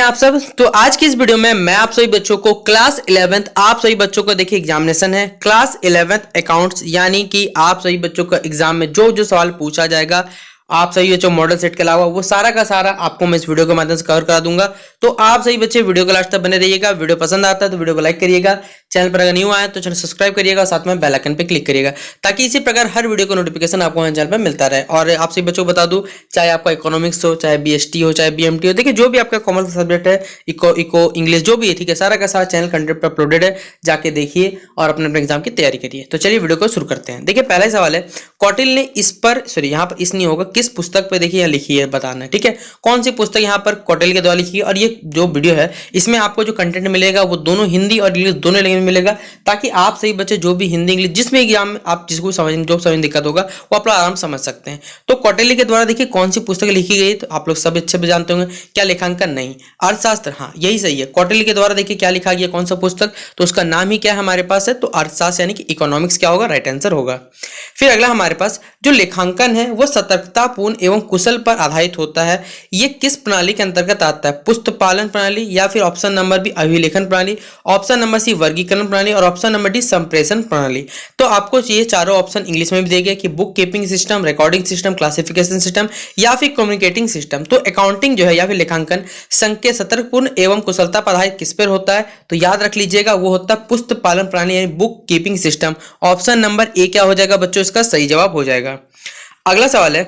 आप सब। तो आज की इस वीडियो में मैं आप सभी बच्चों को क्लास 11th आप सभी बच्चों को देखिए एग्जामिनेशन है क्लास 11th अकाउंट्स, यानी कि आप सभी बच्चों का एग्जाम में जो जो सवाल पूछा जाएगा आप सभी बच्चों मॉडल सेट के अलावा वो सारा का सारा आपको मैं इस वीडियो के माध्यम से कवर करा दूंगा। तो आप सभी बच्चे वीडियो को लास्ट तक बने रहिएगा। वीडियो पसंद आता है तो वीडियो को लाइक करिएगा, चैनल पर अगर न्यू आए तो चैनल सब्सक्राइब करिएगा और साथ में बेल आइकन पे क्लिक करिएगा ताकि इसी प्रकार हर वीडियो का नोटिफिकेशन आपको हमारे चैनल पर मिलता रहे। और आप सभी बच्चों को बता दूं, चाहे आपका इकोनॉमिक्स हो, चाहे बीएसटी हो, चाहे बीएमटी हो, देखिए जो भी आपका कॉमर्स सब्जेक्ट है, इको इंग्लिश जो भी है, ठीक है, सारा का सारा चैनल कंटेंट पर अपलोडेड है, जाके देखिए और अपने अपने एग्जाम की तैयारी करिए। तो चलिए वीडियो को शुरू करते हैं। देखिए पहला सवाल है, कौटिल्य ने इस पर यहाँ पर इस नहीं होगा, किस पुस्तक पे देखिए यहाँ लिखी है बताना है, ठीक है, कौन सी पुस्तक यहाँ पर कौटिल्य के द्वारा लिखी है। और ये जो वीडियो है इसमें आपको जो कंटेंट मिलेगा वो दोनों हिंदी और इंग्लिश दोनों लैंग्वेज में मिलेगा, ताकि आप सही बच्चे जो भी हिंदी इंग्लिश जिसमें एग्जाम में आप जिसको समझने दिक्कत होगा वो आप लोग आराम समझ सकते हैं। तो कौटिल्य के द्वारा देखिए कौन सी पुस्तक लिखी गई, तो आप लोग सब अच्छे से जानते होंगे, क्या लेखांकन नहीं, अर्थशास्त्र, हाँ यही सही है। कौटिल्य के द्वारा देखिए क्या लिखा गया, कौन सा पुस्तक, तो उसका नाम ही क्या है हमारे पास है, तो अर्थशास्त्र यानी कि इकोनॉमिक्स क्या होगा, राइट आंसर होगा। फिर अगला हमारे पास जो लेखांकन है वो सतर्कतापूर्ण एवं कुशल पर आधारित होता है। ये किस प्रणाली के अंतर्गत आता है, पुस्तपालन प्रणाली, या फिर ऑप्शन नंबर बी अभिलेखन प्रणाली, ऑप्शन नंबर सी वर्गीकरण प्रणाली और ऑप्शन नंबर डी संप्रेषण प्रणाली। तो आपको ये चारों ऑप्शन इंग्लिश में भी दिए गए कि book keeping system, recording system, classification system या फिर कम्युनिकेटिंग सिस्टम। तो अकाउंटिंग जो है या फिर लेखांकन संख्या सतर्कपूर्ण एवं कुशलता पर आधारित किस पर होता है, तो याद रख लीजिएगा वो होता है पुस्तपालन प्रणाली यानी book keeping system. Option number A क्या हो जाएगा बच्चों, इसका सही जवाब हो जाएगा। अगला सवाल है,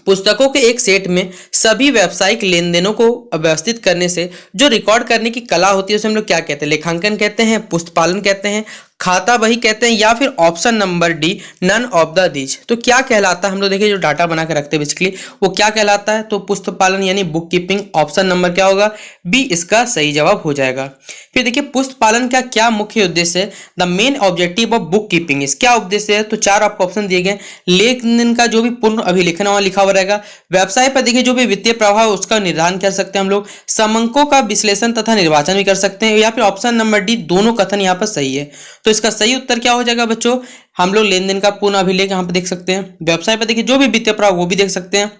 पुस्तकों के एक सेट में सभी व्यावसायिक लेन देनों को व्यवस्थित करने से जो रिकॉर्ड करने की कला होती है उसे हम लोग क्या कहते हैं, लेखांकन कहते हैं, पुस्तपालन कहते हैं, खाता बही कहते हैं, या फिर option number D none of the these. तो क्या कहलाता है, हम लोग देखिए जो डाटा बना के रखते हैं बेसिकली वो क्या कहलाता है, तो पुस्तपालन यानी बुक कीपिंग। ऑप्शन नंबर क्या होगा, बी इसका सही जवाब हो जाएगा। फिर देखिए पुस्तपालन का क्या मुख्य उद्देश्य है, the main objective of book keeping is, क्या उद्देश्य है, तो चार आपको ऑप्शन दिए गए। लेन देन का जो भी पूर्ण अभिलेखन वहां लिखा हुआ रहेगा। व्यवसाय पर देखिए जो भी वित्तीय प्रभाव है उसका निर्धारण कर सकते हैं हम लोग। समंकों का विश्लेषण तथा निर्वाचन भी कर सकते हैं, या फिर ऑप्शन नंबर डी दोनों कथन यहाँ पर सही है। तो इसका सही उत्तर क्या हो जाएगा बच्चों, हम लोग लेन देन का पूर्ण अभिलेख यहाँ पे देख सकते हैं। व्यवसाय पर देखिए जो भी वित्तीय प्रभाव वो भी देख सकते हैं।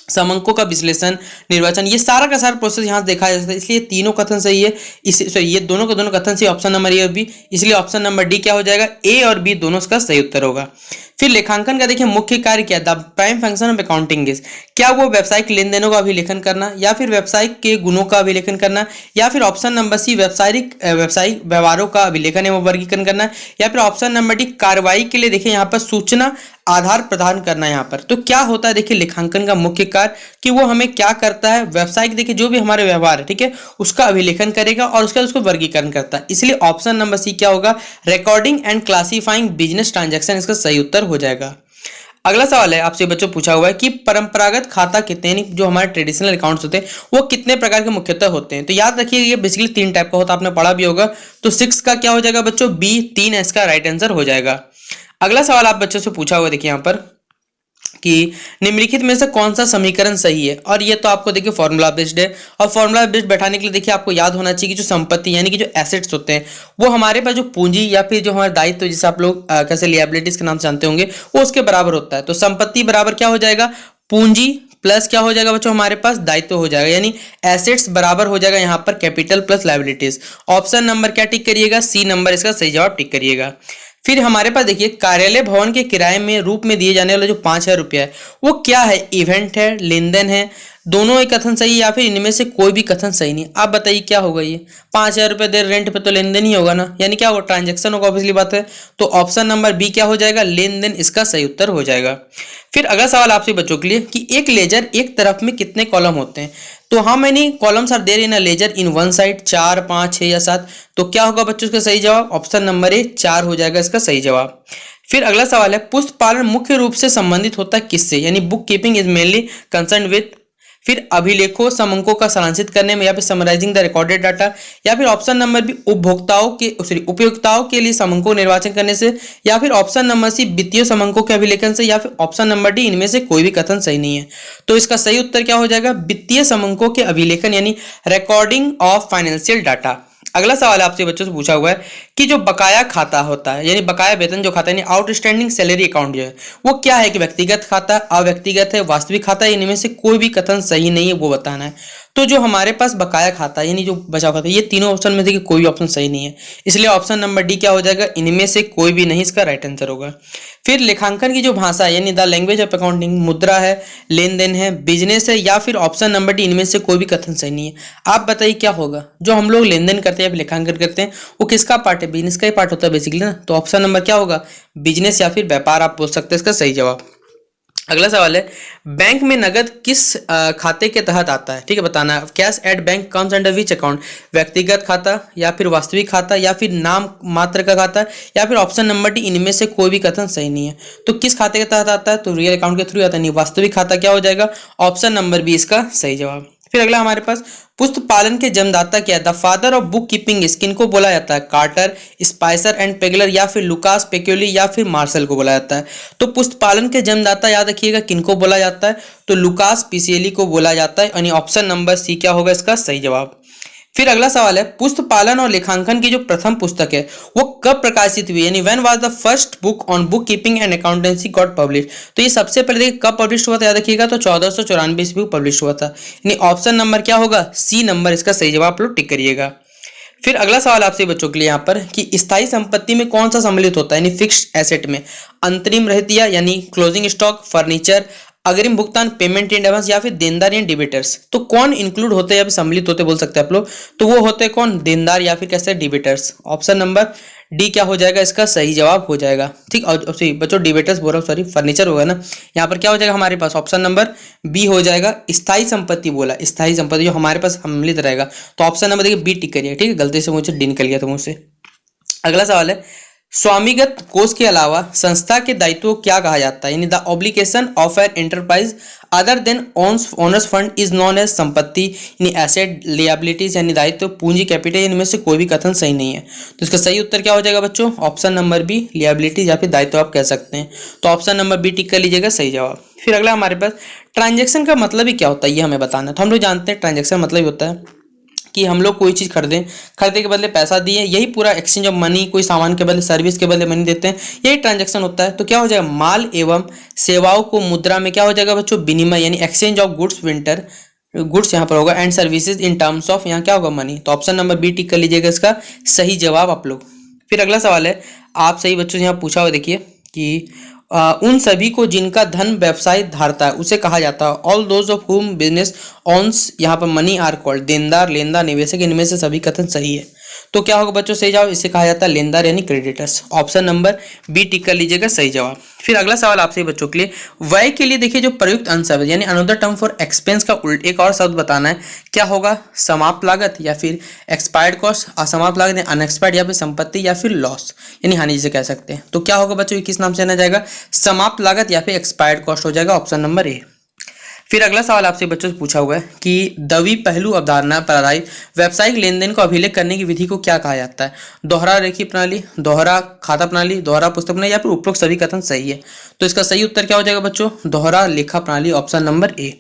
समंकों का विश्लेषण, निर्वाचन, ये सारा का सारा प्रोसेस यहाँ देखा जा सकता है, इसलिए तीनों कथन सही है। ये दोनों के दोनों कथन सही, ऑप्शन नंबर ए और बी, इसलिए ऑप्शन नंबर डी क्या हो जाएगा, ए और बी दोनों इसका सही उत्तर होगा। फिर लेखांकन का देखिए मुख्य कार्य क्या है, the prime function of accounting is, क्या वो व्यावसायिक लेन देनों का अभिलेखन करना, या फिर व्यावसायिक के गुणों का अभिलेखन करना, या फिर ऑप्शन नंबर सी व्यावसायिक व्यवहारों का अभिलेखन एवं वर्गीकरण करना, या फिर ऑप्शन नंबर डी कार्रवाई के लिए देखिए यहाँ पर सूचना आधार प्रदान करना। यहाँ पर तो क्या होता है देखिए लेखांकन का मुख्य कार्य कि वो हमें क्या करता है, व्यावसायिक देखिए जो भी हमारे व्यवहार है, ठीक है, उसका अभिलेखन करेगा और उसके बाद उसको वर्गीकरण करता है। इसलिए ऑप्शन नंबर सी क्या होगा, recording and classifying business transaction, इसका सही उत्तर हो जाएगा। अगला सवाल है आपसे बच्चों पूछा हुआ है कि परंपरागत खाता कितने, यानी जो हमारे ट्रेडिशनल अकाउंट्स होते हैं वो कितने प्रकार के मुख्यतः होते हैं। तो याद रखिए ये बेसिकली तीन टाइप का होता है, आपने पढ़ा भी होगा। तो 6 का क्या हो जाएगा बच्चों, बी 3 इसका राइट आंसर हो जाएगा। अगला सवाल आप बच्चों से पूछा हुआ देखिए यहाँ पर कि निम्नलिखित में से कौन सा समीकरण सही है, और ये तो आपको देखिए फॉर्मूला बेस्ड है, और फॉर्मूला बेस्ड बैठाने के लिए देखिए आपको याद होना चाहिए कि जो संपत्ति यानी कि जो एसेट्स होते हैं वो हमारे पास जो पूंजी या फिर जो हमारे दायित्व जिसे आप लोग कैसे लिएबिलिटीज के नाम से जानते होंगे वो उसके बराबर होता है। तो संपत्ति बराबर क्या हो जाएगा, पूंजी प्लस क्या हो जाएगा बच्चों हमारे पास दायित्व हो जाएगा, यानी एसेट्स बराबर हो जाएगा यहाँ पर capital plus liabilities. Option number क्या टिक करिएगा, सी नंबर इसका सही जवाब टिक करिएगा। फिर हमारे पास देखिए कार्यालय भवन के किराए में रूप में दिए जाने वाला जो 5,000 रुपया है वो क्या है, इवेंट है, लेन देन है, दोनों ही कथन सही या फिर इनमें से कोई भी कथन सही नहीं। आप बताइए क्या होगा, ये 5,000 रुपये दे रेंट पे तो लेन देन ही होगा ना, यानी क्या होगा, ट्रांजेक्शन होगा, ऑब्वियसली बात है। तो ऑप्शन नंबर बी क्या हो जाएगा, लेन देन, इसका सही उत्तर हो जाएगा। फिर अगला सवाल आपसे बच्चों के लिए कि एक लेजर एक तरफ में कितने कॉलम होते हैं। तो हाँ मैंने columns are there in a ledger in one side, 4, 5, 6 या 7। तो क्या होगा बच्चों इसका सही जवाब, ऑप्शन नंबर ए 4 हो जाएगा इसका सही जवाब। फिर अगला सवाल है, पुस्तपालन मुख्य रूप से संबंधित होता है किससे, यानी book keeping is mainly concern with, फिर अभिलेखों समंकों का सारांशित करने में, या फिर समराइजिंग द रिकॉर्डेड डाटा, या फिर ऑप्शन नंबर बी उपयोक्ताओं के लिए समंकों निर्वाचन करने से, या फिर ऑप्शन नंबर सी वित्तीय समंकों के अभिलेखन से, या फिर ऑप्शन नंबर डी इनमें से कोई भी कथन सही नहीं है। तो इसका सही उत्तर क्या हो जाएगा, वित्तीय समंकों के अभिलेखन यानी रिकॉर्डिंग ऑफ फाइनेंशियल डाटा। अगला सवाल आपसे बच्चों से पूछा हुआ है कि जो बकाया खाता होता है यानी बकाया वेतन जो खाता है यानी आउटस्टैंडिंग सैलरी अकाउंट जो है वो क्या है, कि व्यक्तिगत खाता, अव्यक्तिगत है, वास्तविक खाता है, इनमें से कोई भी कथन सही नहीं है वो बताना है। तो जो हमारे पास बकाया खाता यानी जो बचा खाता, ये तीनों ऑप्शन में से कि कोई ऑप्शन सही नहीं है, इसलिए ऑप्शन नंबर डी क्या हो जाएगा, इनमें से कोई भी नहीं इसका राइट आंसर होगा। फिर लेखांकन की जो भाषा यानी द लैंग्वेज ऑफ अकाउंटिंग, मुद्रा है, लेन देन है, बिजनेस है, या फिर ऑप्शन नंबर डी इनमें से कोई भी कथन सही नहीं है। आप बताइए क्या होगा, जो हम लोग लेन देन करते हैं या फिर लेखांकन करते हैं वो किसका पार्ट है, बिजनेस का ही पार्ट होता है बेसिकली ना। तो ऑप्शन नंबर क्या होगा, बिजनेस या फिर व्यापार आप बोल सकते हैं इसका सही जवाब। अगला सवाल है, बैंक में नगद किस खाते के तहत आता है, ठीक है बताना है। Cash at bank comes under which account, व्यक्तिगत खाता या फिर वास्तविक खाता या फिर नाम मात्र का खाता या फिर ऑप्शन नंबर डी इनमें से कोई भी कथन सही नहीं है। तो किस खाते के तहत आता है, तो रियल अकाउंट के थ्रू आता है, नहीं वास्तविक खाता क्या हो जाएगा, ऑप्शन नंबर बी इसका सही जवाब। फिर अगला हमारे पास, पुस्तक पालन के जन्मदाता क्या है, the father of book keeping किनको बोला जाता है, कार्टर, स्पाइसर एंड पेगलर या फिर लुकास पेक्योली या फिर मार्शल को बोला जाता है। तो पुस्तक पालन के जन्मदाता याद रखिएगा किनको बोला जाता है, तो लुकास पिसिएली को बोला जाता है, यानी ऑप्शन नंबर सी क्या होगा इसका सही जवाब। फिर अगला सवाल है, पुस्तक पालन और लेखांकन की जो प्रथम पुस्तक है वो कब प्रकाशित हुई, यानी when was the first book on book keeping and accountancy got publish. तो ये सबसे पहले देखिए कब पब्लिश हुआ था, याद रखिएगा, तो 1494 ईस्वी में पब्लिश हुआ था, यानी ऑप्शन नंबर क्या होगा, सी नंबर इसका सही जवाब आप लोग टिक करिएगा। फिर अगला सवाल आपसे बच्चों के लिए यहाँ पर कि स्थायी संपत्ति में कौन सा सम्मिलित होता है, यानी फिक्स्ड एसेट में अंतरिम रहतिया यानी क्लोजिंग स्टॉक, फर्नीचर, अग्रिम भुगतान पेमेंट इन एडवांस या फिर देनदार या डिबिटर्स। तो कौन इंक्लूड होते हैं या फिर सम्मिलित होते बोल सकते हैं आप लोग, तो वो होते हैं कौन, देनदार या फिर कैसे डिबिटर्स। ऑप्शन नंबर डी क्या हो जाएगा इसका सही जवाब हो जाएगा, ठीक। और सॉरी बच्चों डिबिटर्स बोल रहा हूँ, सॉरी फर्नीचर होगा ना, यहाँ पर क्या हो जाएगा हमारे पास ऑप्शन नंबर बी हो जाएगा। स्थायी संपत्ति बोला, स्थायी संपत्ति जो हमारे पास सम्मिलित रहेगा, तो ऑप्शन नंबर देखिए बी टिक करिए, ठीक है, गलती से मुझे डी निकल गया था मुझसे। अगला सवाल है, स्वामीगत कोष के अलावा संस्था के दायित्व क्या कहा जाता है, यानी the obligation of an enterprise other than owners fund is known as संपत्ति, यानी एसेट, लिएबिलिटीज यानी दायित्व, पूंजी, कैपिटल, इनमें से कोई भी कथन सही नहीं है। तो इसका सही उत्तर क्या हो जाएगा बच्चों, ऑप्शन नंबर बी लिएबिलिटीज या फिर दायित्व आप कह सकते हैं, तो ऑप्शन नंबर बी टिक कर लीजिएगा सही जवाब। फिर अगला हमारे पास, ट्रांजेक्शन का मतलब ही क्या होता है ये हमें बताना है। तो हम लोग जानते हैं ट्रांजेक्शन मतलब ही होता है कि हम लोग कोई चीज़ खरीदने के बदले पैसा दिए, यही पूरा एक्सचेंज ऑफ मनी, कोई सामान के बदले सर्विस के बदले मनी देते हैं, यही ट्रांजैक्शन होता है। तो क्या हो जाएगा, माल एवं सेवाओं को मुद्रा में क्या हो जाएगा बच्चों, विनिमय यानी एक्सचेंज ऑफ गुड्स यहाँ पर होगा, and services in terms of यहाँ क्या होगा, मनी। तो ऑप्शन नंबर बी टिक कर लीजिएगा इसका सही जवाब आप लोग। फिर अगला सवाल है, आप सही बच्चों से यहाँ पूछा हुआ देखिए कि उन सभी को जिनका धन व्यवसाय धारता है उसे कहा जाता है, all those of whom business owns यहाँ पर मनी आर कॉल्ड, देनदार, लेनदार, निवेशक, इनमें से सभी कथन सही है। तो क्या होगा बच्चों सही जवाब, इसे कहा जाता है लेनदार यानी creditors, option number B tick कर लीजिएगा सही जवाब। फिर अगला सवाल आपसे बच्चों के लिए, व्यय के लिए देखिए जो प्रयुक्त अंशशब्द यानी अनदर टर्म फॉर एक्सपेंस का उल्ट एक और शब्द बताना है, क्या होगा, समाप्त लागत या फिर एक्सपायर्ड कॉस्ट, असमाप्त लागत अनएक्सपायर्ड या फिर संपत्ति या फिर लॉस यानी हानि जिसे कह सकते हैं। तो क्या होगा बच्चों, किस नाम से आना जाएगा, समाप्त लागत या फिर एक्सपायर्ड कॉस्ट हो जाएगा, ऑप्शन नंबर ए। फिर अगला सवाल आपसे बच्चों से पूछा हुआ है कि द्वि पहलू अवधारणा पर आधारित व्यावसायिक लेन देन को अभिलेख करने की विधि को क्या कहा जाता है, दोहरा रेखीय प्रणाली, दोहरा खाता प्रणाली, दोहरा पुस्तक प्रणाली या फिर उपरोक्त सभी कथन सही है। तो इसका सही उत्तर क्या हो जाएगा बच्चों, दोहरा लेखा प्रणाली, ऑप्शन नंबर ए।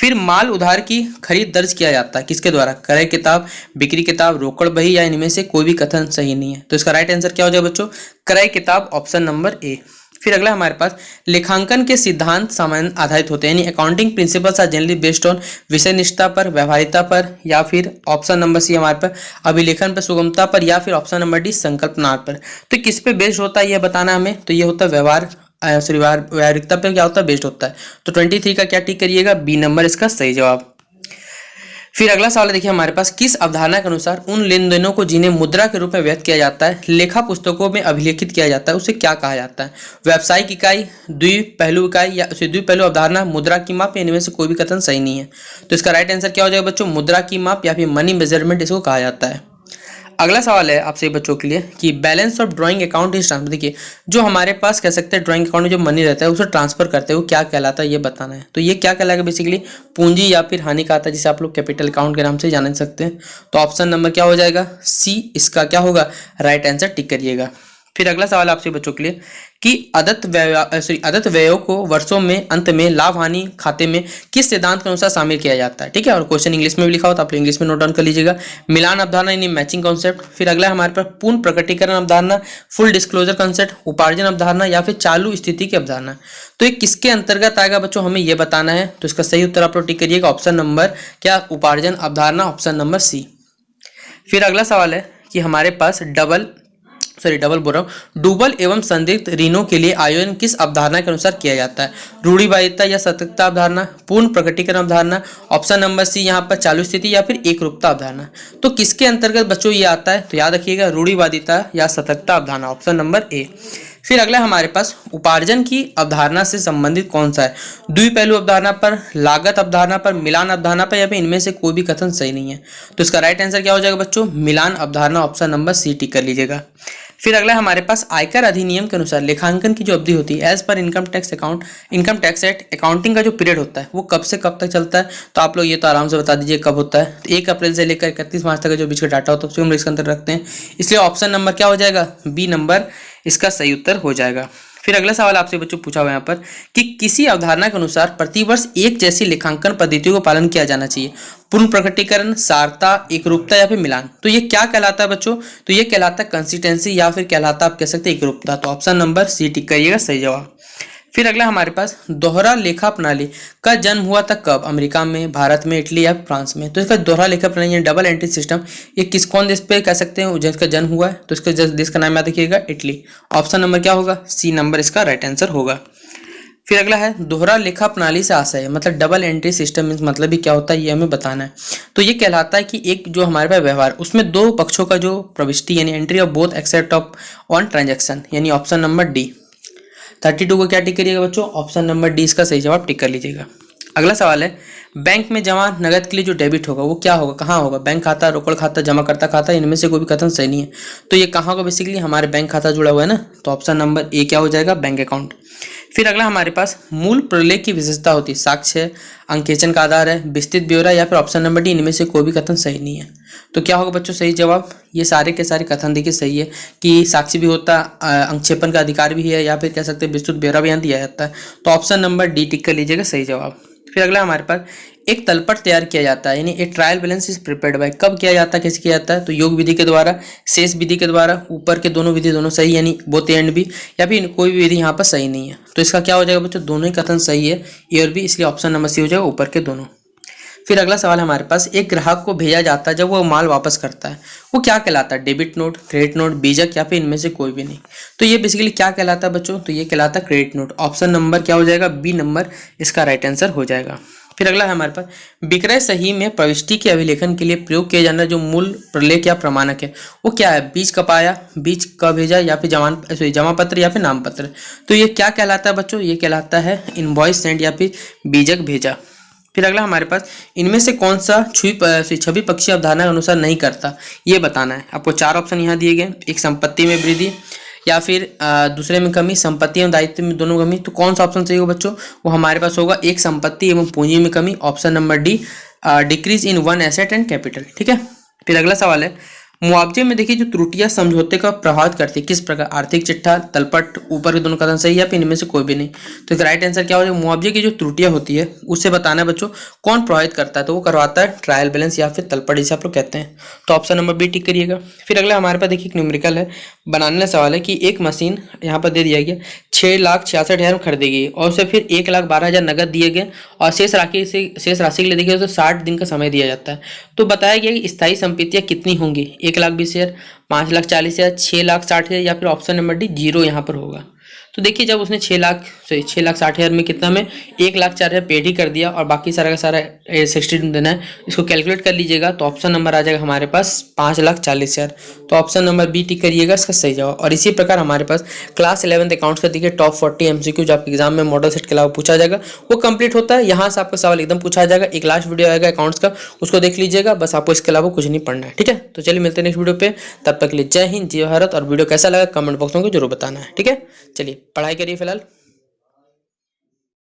फिर माल उधार की खरीद दर्ज किया जाता है किसके द्वारा, क्रय किताब, बिक्री किताब, रोकड़ बही या इनमें से कोई भी कथन सही नहीं है। तो इसका राइट आंसर क्या हो जाएगा बच्चों, क्रय किताब, ऑप्शन नंबर ए। फिर अगला हमारे पास, लेखांकन के सिद्धांत सामान्य आधारित होते हैं, यानी accounting principles are generally based on विषय निष्ठा पर, व्यवहारिकता पर, या फिर ऑप्शन नंबर सी हमारे पर अभिलेखन पर, सुगमता पर, या फिर ऑप्शन नंबर डी संकल्पना पर। तो किस पे बेस्ड होता है यह बताना हमें, तो ये होता है व्यवहारिकता पे क्या होता है बेस्ड होता है। तो 23 का क्या टिक करिएगा, बी नंबर इसका सही जवाब। फिर अगला सवाल देखिए हमारे पास, किस अवधारणा के अनुसार उन लेन देनों को जिन्हें मुद्रा के रूप में व्यक्त किया जाता है लेखा पुस्तकों में अभिलेखित किया जाता है उसे क्या कहा जाता है, व्यावसायिक इकाई, द्विपहलू इकाई या द्विपहलू अवधारणा, मुद्रा की माप या इनमें से कोई भी कथन सही नहीं है। तो इसका राइट आंसर क्या हो जाएगा बच्चों, मुद्रा की माप या फिर मनी मेजरमेंट इसको कहा जाता है। अगला सवाल है आपसे बच्चों के लिए कि balance of drawing account is transfer, देखिए जो हमारे पास कह सकते हैं ड्राइंग अकाउंट में जो मनी रहता है उसे ट्रांसफर करते हैं वो क्या कहलाता है ये बताना है। तो ये क्या कहलाएगा बेसिकली, पूंजी या फिर हानि खाता जिसे आप लोग कैपिटल अकाउंट के नाम से जान सकते हैं। तो ऑप्शन नंबर क्या हो जाएगा, सी इसका क्या होगा राइट आंसर टिक करिएगा। फिर अगला सवाल आपसे बच्चों के लिए कि अदत्त व्ययों को वर्षों में अंत में लाभ हानि खाते में किस सिद्धांत के अनुसार शामिल किया जाता है। ठीक है, और क्वेश्चन इंग्लिश में भी लिखा हो तो आप इंग्लिश में नोट डाउन कर लीजिएगा। मिलान अवधारणा यानी मैचिंग कॉन्सेप्ट। फिर अगला हमारे पास पूर्ण प्रकटीकरण अवधारणा, फुल डिस्क्लोजर कॉन्सेप्ट, उपार्जन अवधारणा या फिर चालू स्थिति की अवधारणा। तो ये किसके अंतर्गत आएगा बच्चों, हमें ये बताना है। तो इसका सही उत्तर आप लोग टिक करिएगा ऑप्शन नंबर क्या, उपार्जन अवधारणा, ऑप्शन नंबर सी। फिर अगला सवाल है कि हमारे पास डुबल एवं संदिग्ध ऋणों के लिए आयोजन किस अवधारणा के अनुसार किया जाता है। रूढ़िवादिता या सतर्कता अवधारणा, पूर्ण प्रकटीकरण अवधारणा, ऑप्शन नंबर सी यहाँ पर चालू स्थिति या फिर एकरूपता अवधारणा। तो किसके अंतर्गत बच्चों ये आता है, तो याद रखिएगा रूढ़िवादिता या सतर्कता अवधारणा, ऑप्शन नंबर ए। फिर अगला हमारे पास उपार्जन की अवधारणा से संबंधित कौन सा है, द्विपहलू अवधारणा पर, लागत अवधारणा पर, मिलान अवधारणा पर या फिर इनमें से कोई भी कथन सही नहीं है। तो इसका राइट आंसर क्या हो जाएगा बच्चों, मिलान अवधारणा, ऑप्शन नंबर सी टिक कर लीजिएगा। फिर अगला हमारे पास आयकर अधिनियम के अनुसार लेखांकन की जो अवधि होती है as per income tax act, accounting का जो पीरियड होता है वो कब से कब तक चलता है। तो आप लोग ये तो आराम से बता दीजिए कब होता है। तो 1 अप्रैल से लेकर 31 मार्च तक का जो बीच का डाटा होता है उसको हम इसके अंदर रखते हैं, इसलिए ऑप्शन नंबर क्या हो जाएगा, बी नंबर इसका सही उत्तर हो जाएगा। फिर अगला सवाल आपसे बच्चों पूछा हुआ यहाँ पर कि किसी अवधारणा के अनुसार प्रतिवर्ष एक जैसी लेखांकन पद्धतियों का पालन किया जाना चाहिए, पूर्ण प्रकटीकरण, सारता, एकरूपता या फिर मिलान। तो ये क्या कहलाता है बच्चों, तो ये कहलाता है कंसिस्टेंसी या फिर कहलाता है आप कह सकते हैं एकरूपता। तो ऑप्शन नंबर सी टिक करिएगा सही जवाब। फिर अगला हमारे पास दोहरा लेखा प्रणाली का जन्म हुआ था कब, अमेरिका में, भारत में, इटली या फ्रांस में। तो इसका दोहरा लेखा प्रणाली डबल एंट्री सिस्टम ये कौन देश पे कह सकते हैं जिसका जन्म हुआ है, तो इसका देश का नाम याद रखिएगा इटली, ऑप्शन नंबर क्या होगा, सी नंबर इसका राइट आंसर होगा। फिर अगला है दोहरा लेखा प्रणाली से आशय है, मतलब डबल एंट्री सिस्टम मीन्स मतलब भी क्या होता है ये हमें बताना है। तो ये कहलाता है कि एक जो हमारे पास व्यवहार उसमें दो पक्षों का जो प्रविष्टि यानी entry of both except of one transaction, यानी ऑप्शन नंबर डी। 32 को क्या टिक करिएगा बच्चों, ऑप्शन नंबर डी इसका सही जवाब टिक कर लीजिएगा। अगला सवाल है बैंक में जमा नगद के लिए जो डेबिट होगा वो क्या होगा, कहाँ होगा, बैंक खाता, रोकड़ खाता, जमा करता खाता, इनमें से कोई भी कथन सही नहीं है। तो ये कहाँ होगा, बेसिकली हमारे बैंक खाता जुड़ा हुआ है ना, तो ऑप्शन नंबर ए क्या हो जाएगा, बैंक अकाउंट। फिर अगला हमारे पास मूल प्रलेख की विशेषता होती है, साक्ष्य, अंकेचन का आधार है, विस्तृत ब्यौरा या फिर ऑप्शन नंबर डी इनमें से कोई भी कथन सही नहीं है। तो क्या होगा बच्चों सही जवाब, ये सारे के सारे कथन देखिए सही है कि साक्षी भी होता, अंक्षेपण का अधिकार भी है या फिर कह सकते हैं विस्तृत ब्यौरा भी यहाँ दिया जाता है। तो ऑप्शन नंबर डी टिक कर लीजिएगा सही जवाब। फिर अगला हमारे पास एक तलपट तैयार किया जाता है, यानी एक trial balance is prepared by, कब किया जाता है, कैसे किया जाता है, तो योग विधि के द्वारा, शेष विधि के द्वारा, ऊपर के दोनों विधि दोनों सही यानी बोथ एंड भी, या फिर कोई भी विधि यहाँ पर सही नहीं है। तो इसका क्या हो जाएगा बच्चों, दोनों ही कथन सही है ए और बी, इसलिए ऑप्शन नंबर सी हो जाएगा ऊपर के दोनों। फिर अगला सवाल हमारे पास एक ग्राहक को भेजा जाता है जब वो माल वापस करता है वो क्या कहलाता है, डेबिट नोट, क्रेडिट नोट, बीजक या फिर इनमें से कोई भी नहीं। तो ये बेसिकली क्या कहलाता है बच्चों, तो ये कहलाता है क्रेडिट नोट, ऑप्शन नंबर क्या हो जाएगा, बी नंबर इसका राइट आंसर हो जाएगा। फिर अगला है हमारे पास विक्रय सही में प्रविष्टि के अभिलेखन के लिए प्रयोग किया जाना जो मूल प्रलेख या प्रमाणक है वो क्या है, बीज कब आया, बीज कब भेजा या फिर जमा पत्र या फिर नाम पत्र। तो ये क्या कहलाता है बच्चों, ये कहलाता है इनवॉइस सेंड या फिर बीजक भेजा। फिर अगला हमारे पास इनमें से कौन सा छवि पक्षी अवधारणा के अनुसार नहीं करता ये बताना है। आपको 4 ऑप्शन यहाँ दिए गए, एक संपत्ति में वृद्धि या फिर दूसरे में कमी, संपत्ति एवं दायित्व में दोनों कमी। तो कौन सा ऑप्शन चाहिए होगा बच्चों, वो हमारे पास होगा एक संपत्ति एवं पूंजी में कमी, option number D decrease in one asset and capital. ठीक है। फिर अगला सवाल है मुआवजे में देखिए जो त्रुटियां समझौते का प्रभावित करती है किस प्रकार, आर्थिक चिट्ठा, तलपट, ऊपर के दोनों कथन सही है, इनमें से कोई भी नहीं। तो इसका राइट आंसर क्या हो जाएगा, मुआवजे की जो त्रुटियां होती है उससे बताना है बच्चों कौन प्रभावित करता है, तो वो करवाता है ट्रायल बैलेंस या फिर तलपट जिसे आप लोग कहते हैं। तो ऑप्शन नंबर बी टिक करिएगा। फिर अगला हमारे पास देखिए एक न्यूमेरिकल है, बनाने का सवाल है कि एक मशीन यहाँ पर दे दिया गया 6,66,000 में खरीदेगी और उसे फिर 1,12,000 नगद दिए गए और शेष राशि के लिए देखिए तो 60 दिन का समय दिया जाता है। तो बताया गया कि स्थायी संपत्तियां कितनी होंगी, 1,20,000, 5,40,000, 6,60,000 या फिर ऑप्शन नंबर डी 0 यहाँ पर होगा। तो देखिए जब उसने 6,60,000 में कितना में 1,04,000 पेड ही कर दिया और बाकी सारा का सारा 60 दिन देना है, इसको कैलकुलेट कर लीजिएगा तो ऑप्शन नंबर आ जाएगा हमारे पास 5,40,000। तो ऑप्शन नंबर बी टिक करिएगा इसका सही जवाब। और इसी प्रकार हमारे पास क्लास 11th अकाउंट्स का देखिए टॉप 40 MCQ जो आपके एग्जाम में मॉडल सेट के अलावा पूछा जाएगा वो कंप्लीट होता है। यहाँ से आपका सवाल एकदम पूछा जाएगा। एक लास्ट वीडियो आएगा अकाउंट्स का, उसको देख लीजिएगा, बस आपको इसके अलावा कुछ नहीं पढ़ना है। ठीक है, तो चलिए मिलते हैं नेक्स्ट वीडियो पे, तब तक के लिए जय हिंद, जय भारत। और वीडियो कैसा लगा कमेंट बॉक्स में जरूर बताना है। ठीक है, चलिए पढ़ाई करिए फिलहाल।